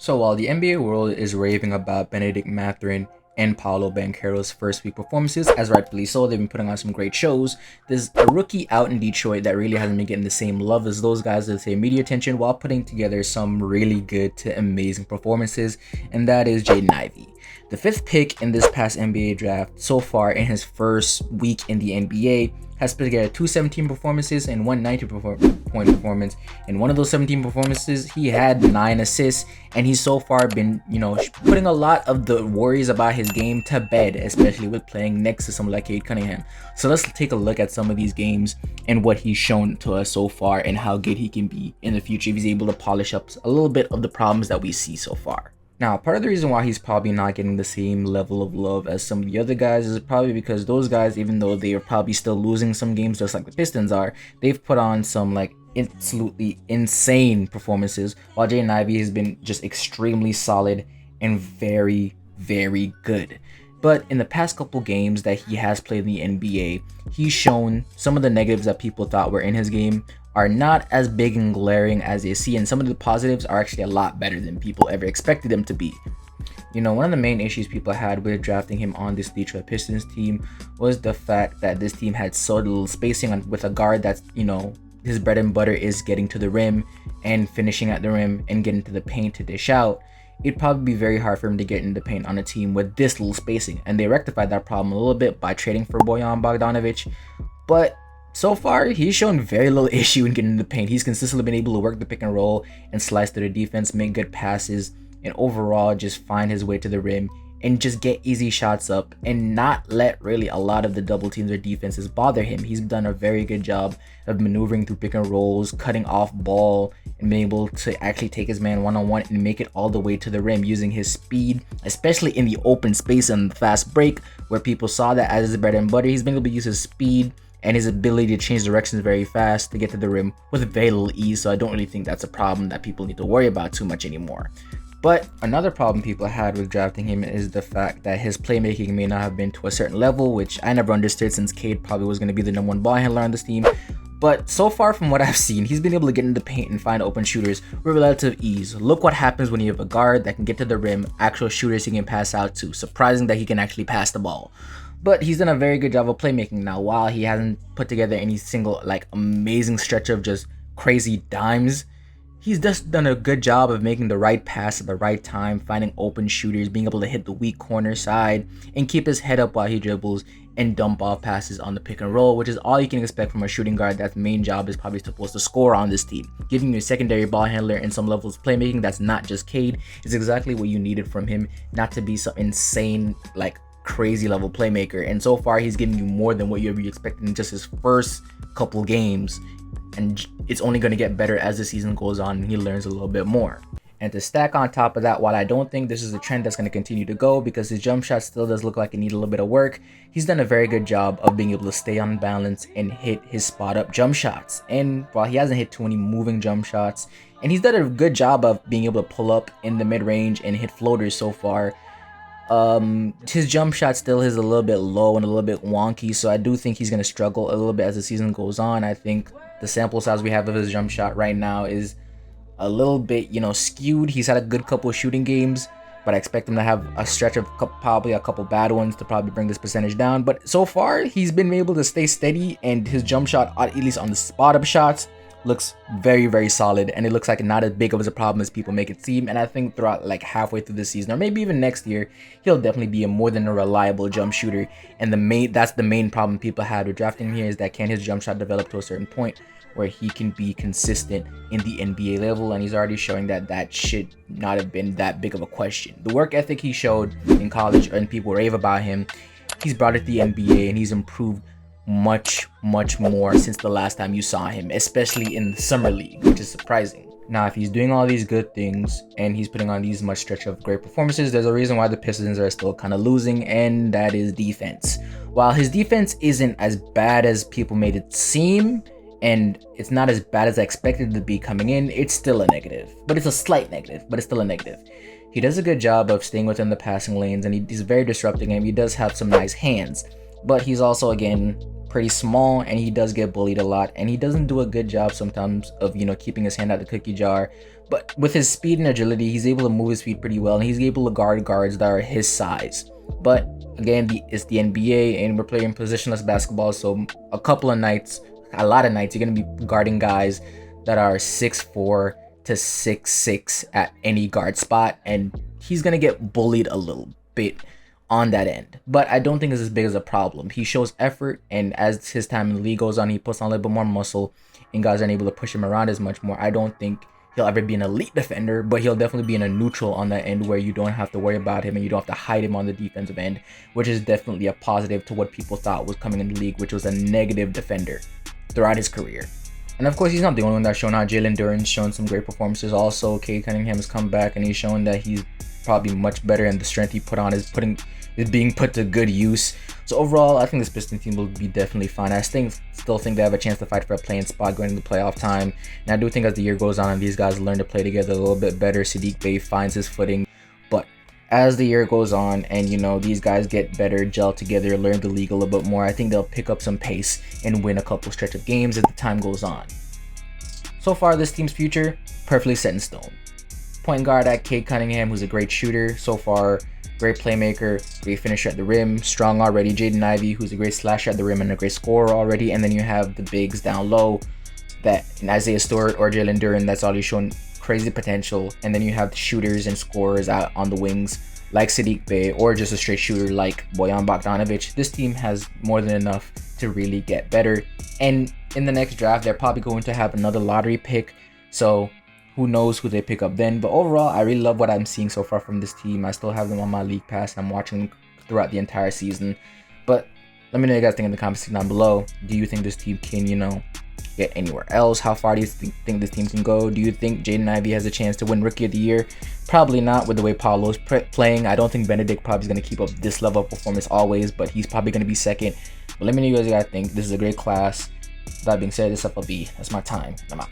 So while the NBA world is raving about Benedict Mathurin and Paolo Banchero's first week performances, as rightfully so, they've been putting on some great shows. There's a rookie out in Detroit that really hasn't been getting the same love as those guys, the same media attention, while putting together some really good to amazing performances, and that is Jaden Ivey. The fifth pick in this past NBA draft so far in his first week in the NBA has put together two 17 performances and one 90-point performance. In one of those 17 performances, he had 9 assists, and he's so far been, putting a lot of the worries about his game to bed, especially with playing next to someone like Cade Cunningham. So let's take a look at some of these games and what he's shown to us so far and how good he can be in the future if he's able to polish up a little bit of the problems that we see so far. Now, part of the reason why he's probably not getting the same level of love as some of the other guys is probably because those guys, even though they are probably still losing some games just like the Pistons are, they've put on some absolutely insane performances, while Jaden Ivey has been just extremely solid and very, very good. But in the past couple games that he has played in the NBA, he's shown some of the negatives that people thought were in his game are not as big and glaring as they see, and some of the positives are actually a lot better than people ever expected them to be. One of the main issues people had with drafting him on this Detroit Pistons team was the fact that this team had so little spacing with a guard that's, his bread and butter is getting to the rim and finishing at the rim and getting to the paint to dish out. It'd probably be very hard for him to get in the paint on a team with this little spacing, and they rectified that problem a little bit by trading for Bojan Bogdanovic, but so far, he's shown very little issue in getting in the paint. He's consistently been able to work the pick and roll and slice through the defense, make good passes, and overall just find his way to the rim and just get easy shots up and not let really a lot of the double teams or defenses bother him. He's done a very good job of maneuvering through pick and rolls, cutting off ball, and being able to actually take his man one-on-one and make it all the way to the rim using his speed, especially in the open space and the fast break where people saw that as his bread and butter. He's been able to use his speed and his ability to change directions very fast to get to the rim with very little ease, so I don't really think that's a problem that people need to worry about too much anymore. But another problem people had with drafting him is the fact that his playmaking may not have been to a certain level, which I never understood since Cade probably was going to be the number one ball handler on this team. But so far from what I've seen, he's been able to get in the paint and find open shooters with relative ease. Look what happens when you have a guard that can get to the rim, actual shooters he can pass out to. Surprising that he can actually pass the ball. But he's done a very good job of playmaking now. While he hasn't put together any single amazing stretch of just crazy dimes, he's just done a good job of making the right pass at the right time, finding open shooters, being able to hit the weak corner side, and keep his head up while he dribbles and dump off passes on the pick and roll, which is all you can expect from a shooting guard that's main job is probably supposed to score on this team. Giving you a secondary ball handler and some levels of playmaking that's not just Cade is exactly what you needed from him, not to be some insane, crazy level playmaker. And so far he's giving you more than what you ever expected in just his first couple games, and it's only going to get better as the season goes on and he learns a little bit more. And to stack on top of that, while I don't think this is a trend that's going to continue to go because his jump shot still does look like it needs a little bit of work, he's done a very good job of being able to stay on balance and hit his spot up jump shots. And while he hasn't hit too many moving jump shots, and he's done a good job of being able to pull up in the mid range and hit floaters so far, his jump shot still is a little bit low and a little bit wonky, so I do think he's going to struggle a little bit as the season goes on. I think the sample size we have of his jump shot right now is a little bit, skewed. He's had a good couple of shooting games, but I expect him to have a stretch of probably a couple bad ones to probably bring this percentage down. But so far, he's been able to stay steady, and his jump shot, at least on the spot up shots, looks very, very solid, and it looks like not as big of a problem as people make it seem. And I think throughout halfway through the season, or maybe even next year, he'll definitely be a more than a reliable jump shooter. And that's the main problem people had with drafting him here, is that can his jump shot develop to a certain point where he can be consistent in the NBA level, and he's already showing that should not have been that big of a question. The work ethic he showed in college, and people rave about him, he's brought it to the NBA, and he's improved much more since the last time you saw him, especially in the summer league, which is surprising. Now, if he's doing all these good things and he's putting on these much stretch of great performances, there's a reason why the Pistons are still kind of losing, and that is defense. While his defense isn't as bad as people made it seem, and it's not as bad as I expected it to be coming in, it's still a negative. But it's a slight negative, but it's still a negative. He does a good job of staying within the passing lanes, and he's very disrupting, and he does have some nice hands. But he's also, again, pretty small, and he does get bullied a lot, and he doesn't do a good job sometimes of keeping his hand out the cookie jar But with his speed and agility, he's able to move his feet pretty well, and he's able to guard guards that are his size. But again, it's the NBA, and we're playing positionless basketball, so a lot of nights, you're going to be guarding guys that are 6'4" to 6'6" at any guard spot, and he's going to get bullied a little bit on that end. But I don't think it's as big as a problem. He shows effort, and as his time in the league goes on, he puts on a little bit more muscle, and guys aren't able to push him around as much more. I don't think he'll ever be an elite defender, but he'll definitely be in a neutral on that end where you don't have to worry about him and you don't have to hide him on the defensive end, which is definitely a positive to what people thought was coming in the league, which was a negative defender throughout his career. And of course, he's not the only one that's shown out. Jalen Duren's shown some great performances. Also, Cade Cunningham has come back and he's shown that he's probably much better, and the strength he put on is being put to good use. So overall, I think this Pistons team will be definitely fine. I still think they have a chance to fight for a playing spot going into playoff time. And I do think as the year goes on and these guys learn to play together a little bit better, Saddiq Bey finds his footing. But as the year goes on and these guys get better, gel together, learn the league a little bit more, I think they'll pick up some pace and win a couple stretch of games as the time goes on. So far, this team's future perfectly set in stone. Point guard at Cade Cunningham, who's a great shooter so far, great playmaker, great finisher at the rim, strong already. Jaden Ivey, who's a great slasher at the rim and a great scorer already. And then you have the bigs down low, that in Isaiah Stewart or Jalen Duren, that's already shown crazy potential. And then you have the shooters and scorers out on the wings, like Saddiq Bey, or just a straight shooter like Bojan Bogdanovic. This team has more than enough to really get better. And in the next draft, they're probably going to have another lottery pick. So who knows who they pick up then. But overall, I really love what I'm seeing so far from this team. I still have them on my league pass, and I'm watching them throughout the entire season. But let me know what you guys think in the comments section down below. Do you think this team can, get anywhere else? How far do you think this team can go? Do you think Jaden Ivey has a chance to win Rookie of the Year? Probably not with the way Paolo's playing. I don't think Benedict probably is going to keep up this level of performance always, but he's probably going to be second. But let me know what you guys think. This is a great class. That being said, this is FLB. That's my time. I'm out.